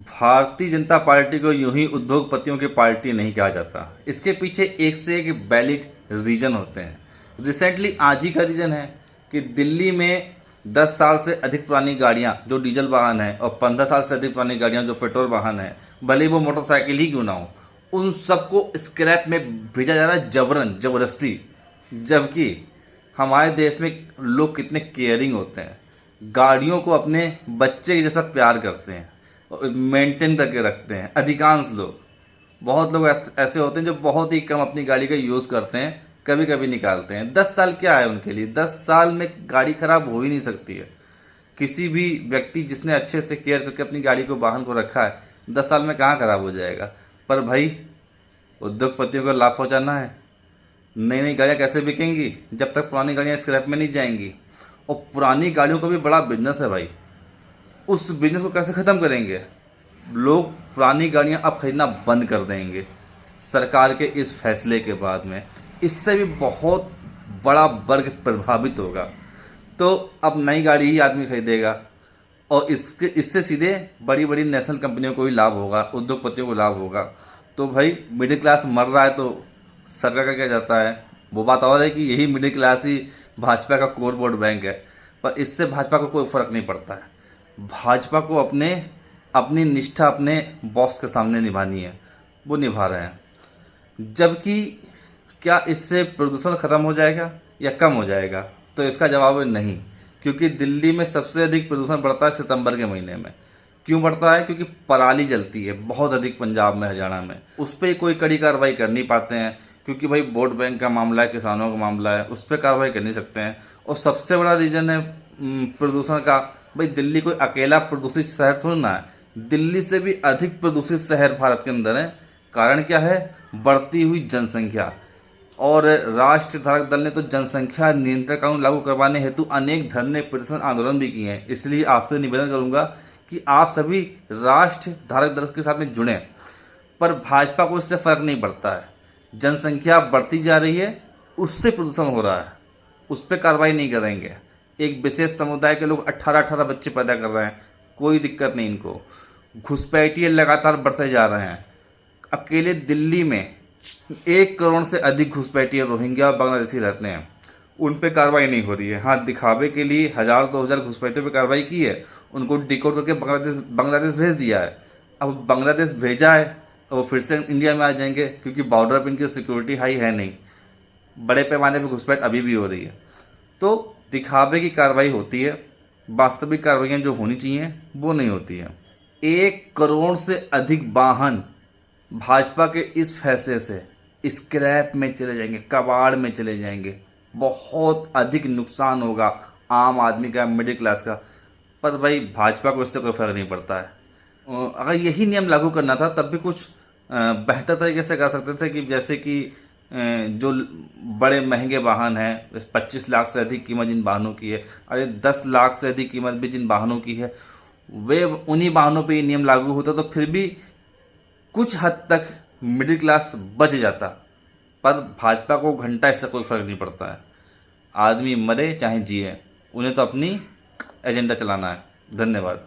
Bharatiya Janata party को यूं ही उद्योगपतियों की पार्टी नहीं कहा जाता। इसके पीछे एक से एक वैलिड रीजन होते हैं। रिसेंटली आज ही का रीजन है कि दिल्ली में 10 साल से अधिक पुरानी गाड़ियां जो डीजल वाहन है और 15 साल से अधिक पुरानी गाड़ियां जो पेट्रोल वाहन है, भले ही वो मोटरसाइकिल ही क्यों ना हो, उन सबको स्क्रैप में भेजा जा रहा है जबरन जबरदस्ती। जबकि हमारे देश में लोग कितने केयरिंग होते हैं, गाड़ियों को अपने बच्चे के जैसा प्यार करते हैं, मेंटेन करके रखते हैं। अधिकांश लोग, बहुत लोग ऐसे होते हैं जो बहुत ही कम अपनी गाड़ी का यूज़ करते हैं, कभी कभी निकालते हैं। 10 साल क्या है उनके लिए? 10 साल में गाड़ी खराब हो ही नहीं सकती है। किसी भी व्यक्ति जिसने अच्छे से केयर करके अपनी गाड़ी को, वाहन को रखा है, 10 साल में कहाँ खराब हो जाएगा। पर भाई उद्योगपतियों को लाभ पहुँचाना है। नई नई गाड़ियाँ कैसे बिकेंगी जब तक पुरानी गाड़ियाँ स्क्रैप में नहीं जाएंगी? और पुरानी गाड़ियों का भी बड़ा बिजनेस है भाई, उस बिजनेस को कैसे ख़त्म करेंगे? लोग पुरानी गाड़ियां अब खरीदना बंद कर देंगे सरकार के इस फैसले के बाद में। इससे भी बहुत बड़ा वर्ग प्रभावित होगा। तो अब नई गाड़ी ही आदमी खरीदेगा और इससे सीधे बड़ी बड़ी नेशनल कंपनियों को भी लाभ होगा, उद्योगपतियों को लाभ होगा। तो भाई मिडिल क्लास मर रहा है तो सरकार का क्या जाता है? वो बात और है कि यही मिडिल क्लास ही भाजपा का कोर वोट बैंक है, पर इससे भाजपा को कोई फ़र्क नहीं पड़ता है। भाजपा को अपनी निष्ठा अपने बॉस के सामने निभानी है, वो निभा रहे हैं। जबकि क्या इससे प्रदूषण ख़त्म हो जाएगा या कम हो जाएगा? तो इसका जवाब है नहीं, क्योंकि दिल्ली में सबसे अधिक प्रदूषण बढ़ता है सितंबर के महीने में। क्यों बढ़ता है? क्योंकि पराली जलती है बहुत अधिक पंजाब में, हरियाणा में। उस पर कोई कड़ी कार्रवाई कर नहीं पाते हैं, क्योंकि भाई वोट बैंक का मामला है, किसानों का मामला है, उस पर कार्रवाई कर नहीं सकते हैं। और सबसे बड़ा रीज़न है प्रदूषण का। भाई दिल्ली कोई अकेला प्रदूषित शहर थोड़ा ना है, दिल्ली से भी अधिक प्रदूषित शहर भारत के अंदर है। कारण क्या है? बढ़ती हुई जनसंख्या। और राष्ट्रीय धारक दल ने तो जनसंख्या नियंत्रण कानून लागू करवाने हेतु अनेक धरने, प्रदर्शन, आंदोलन भी किए हैं। इसलिए आपसे निवेदन करूंगा कि आप सभी राष्ट्रीय धारक दल के साथ में जुड़ें। पर भाजपा को इससे फर्क नहीं पड़ता है। जनसंख्या बढ़ती जा रही है, उससे प्रदूषण हो रहा है, उस पर कार्रवाई नहीं करेंगे। एक विशेष समुदाय के लोग 18-18 बच्चे पैदा कर रहे हैं, कोई दिक्कत नहीं इनको। घुसपैठिए लगातार बढ़ते जा रहे हैं। अकेले दिल्ली में 1 करोड़ से अधिक घुसपैठिए रोहिंग्या और बांग्लादेशी रहते हैं, उन पे कार्रवाई नहीं हो रही है। हाँ, दिखावे के लिए 1000-2000 घुसपैठियों पे कार्रवाई की है, उनको डिकोड करके बांग्लादेश भेज दिया है। अब बांग्लादेश भेजा है और वो फिर से इंडिया में आ जाएंगे, क्योंकि बॉर्डर पर इनकी सिक्योरिटी हाई है नहीं। बड़े पैमाने पर घुसपैठ अभी भी हो रही है। तो दिखावे की कार्रवाई होती है, वास्तविक कार्रवाइयाँ जो होनी चाहिए वो नहीं होती हैं। 1 करोड़ से अधिक वाहन भाजपा के इस फैसले से स्क्रैप में चले जाएंगे, कबाड़ में चले जाएंगे। बहुत अधिक नुकसान होगा आम आदमी का, मिडिल क्लास का। पर भाई भाजपा को इससे कोई फर्क नहीं पड़ता है। अगर यही नियम लागू करना था तब भी कुछ बेहतर तरीके से कर सकते थे, कि जैसे कि जो बड़े महंगे वाहन हैं, 25 लाख से अधिक कीमत जिन वाहनों की है, अरे 10 लाख से अधिक कीमत भी जिन वाहनों की है, वे उन्हीं वाहनों पे ये नियम लागू होता तो फिर भी कुछ हद तक मिडिल क्लास बच जाता। पर भाजपा को घंटा इससे कोई फर्क नहीं पड़ता है। आदमी मरे चाहे जिए, उन्हें तो अपनी एजेंडा चलाना है। धन्यवाद।